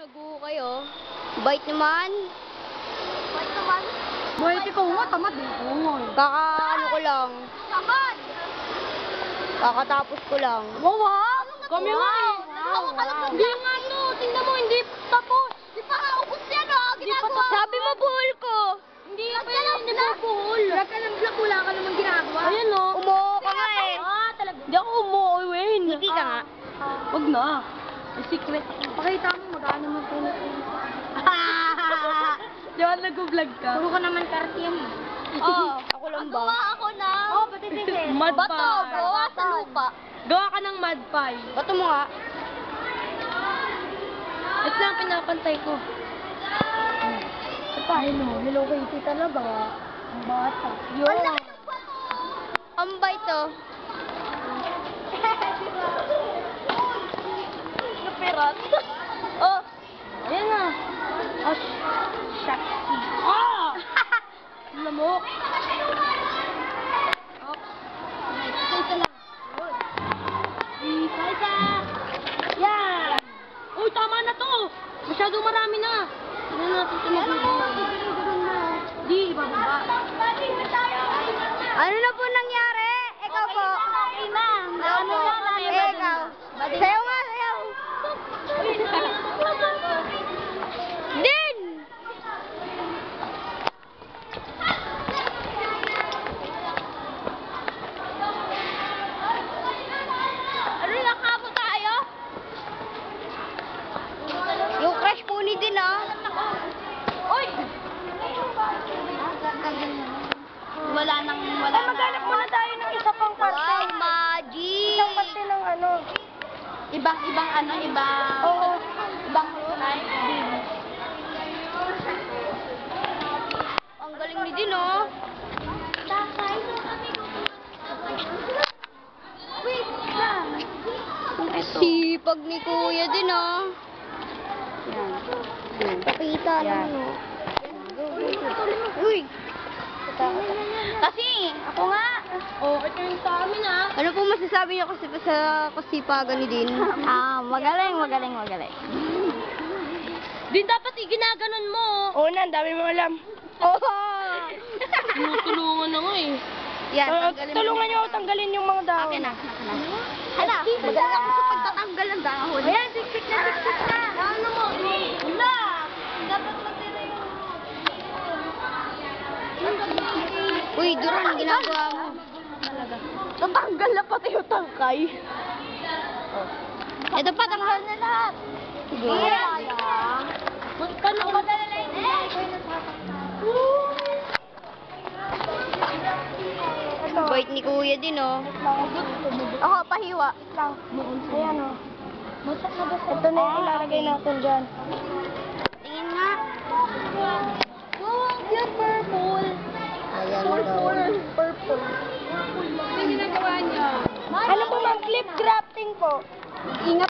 Nag-uukay oh. Bait naman. Bait naman. Bait ikaw nga, tamad eh. Oo nga. Ano ko lang. Tamad! Kakatapos ko lang. Wow! Kami nga eh. Hindi nga no. Tingnan mo, hindi tapos. Di pa ubos yan oh. Ginagawa mo. Sabi mo buhol ko. Hindi pa yan, hindi mo buhol. Wala ka ng vlog, wala ka namang ginagawa. Ayan no. Umuho ka nga eh. Talaga. Hindi ako umuho, Wayne. Hindi ka nga. Wag na. May secret. Pakita mo, magkano mo pinag Di ba nag-vlog ka? Puro ka naman kartiyam. Oo. Ako lang ba? Ako na. Oo, pati sige. Mad Bato, pie. gawa sa lupa. Gawa ka ng mad pie. Bato mo nga. Ito lang pinapantay ko. Ito tayo no, Hello Kitty talaga. Ang bata. Yun. Ang bait to. Napirat. Oh, ayan na. Oh, shaksi. Ah! Lamok. Oops. Isa lang. Isa. Yan. Uy, tama na to. Masyado marami na. Hindi na natin ito Di, ibababa. Ano na po nangyari? Ikaw po. Okay na. Ano na, Ikaw. Sayaw nga, sayaw. Din! Ano nakabo tayo? Yung crush po ni Din ah. Uy! Wala nang wala. Ay, maghanap muna tayo ng isa pang parte. Wow, magic! Isang parte ng ano. Ibang ano, ibang... Oo. Ibang type. Ang galing ni Din oh. Wait lang. Sipag ni Kuya Din ah. Yan. Pakita Yan. naman oh. Uy! Kasi, ako nga. Oh, ito yung sa amin ah. Ano po masasabi niyo kasi sa kasipagan ni Din? Magaling. Din dapat iginaganon mo. Oo na, ang dami mo alam. Oh! Tinutulungan na nga eh. Yan, tanggalin mo. Tulungan niyo ako tanggalin yung mga dahon. Akin na. Hala, magaling ako sa pagtatanggal ng dahon. Ayan, siksik na. Ano mo? Wala. Dapat matira yung... Uy, Duran, ginagawa mo. Tatanggal na pati yung tangkay. Ito pa, tanggal na lahat. Sige. Paano ko na lang Bait ni Kuya Din oh. Ako, pahiwa. Ayan o. Ito na yung ilalagay natin dyan. Tingin nga. Oh, cute purple. Ayan daw. Purple. Ano ginagawa niya? Ano po ma'am? Clip crafting po. Ingat.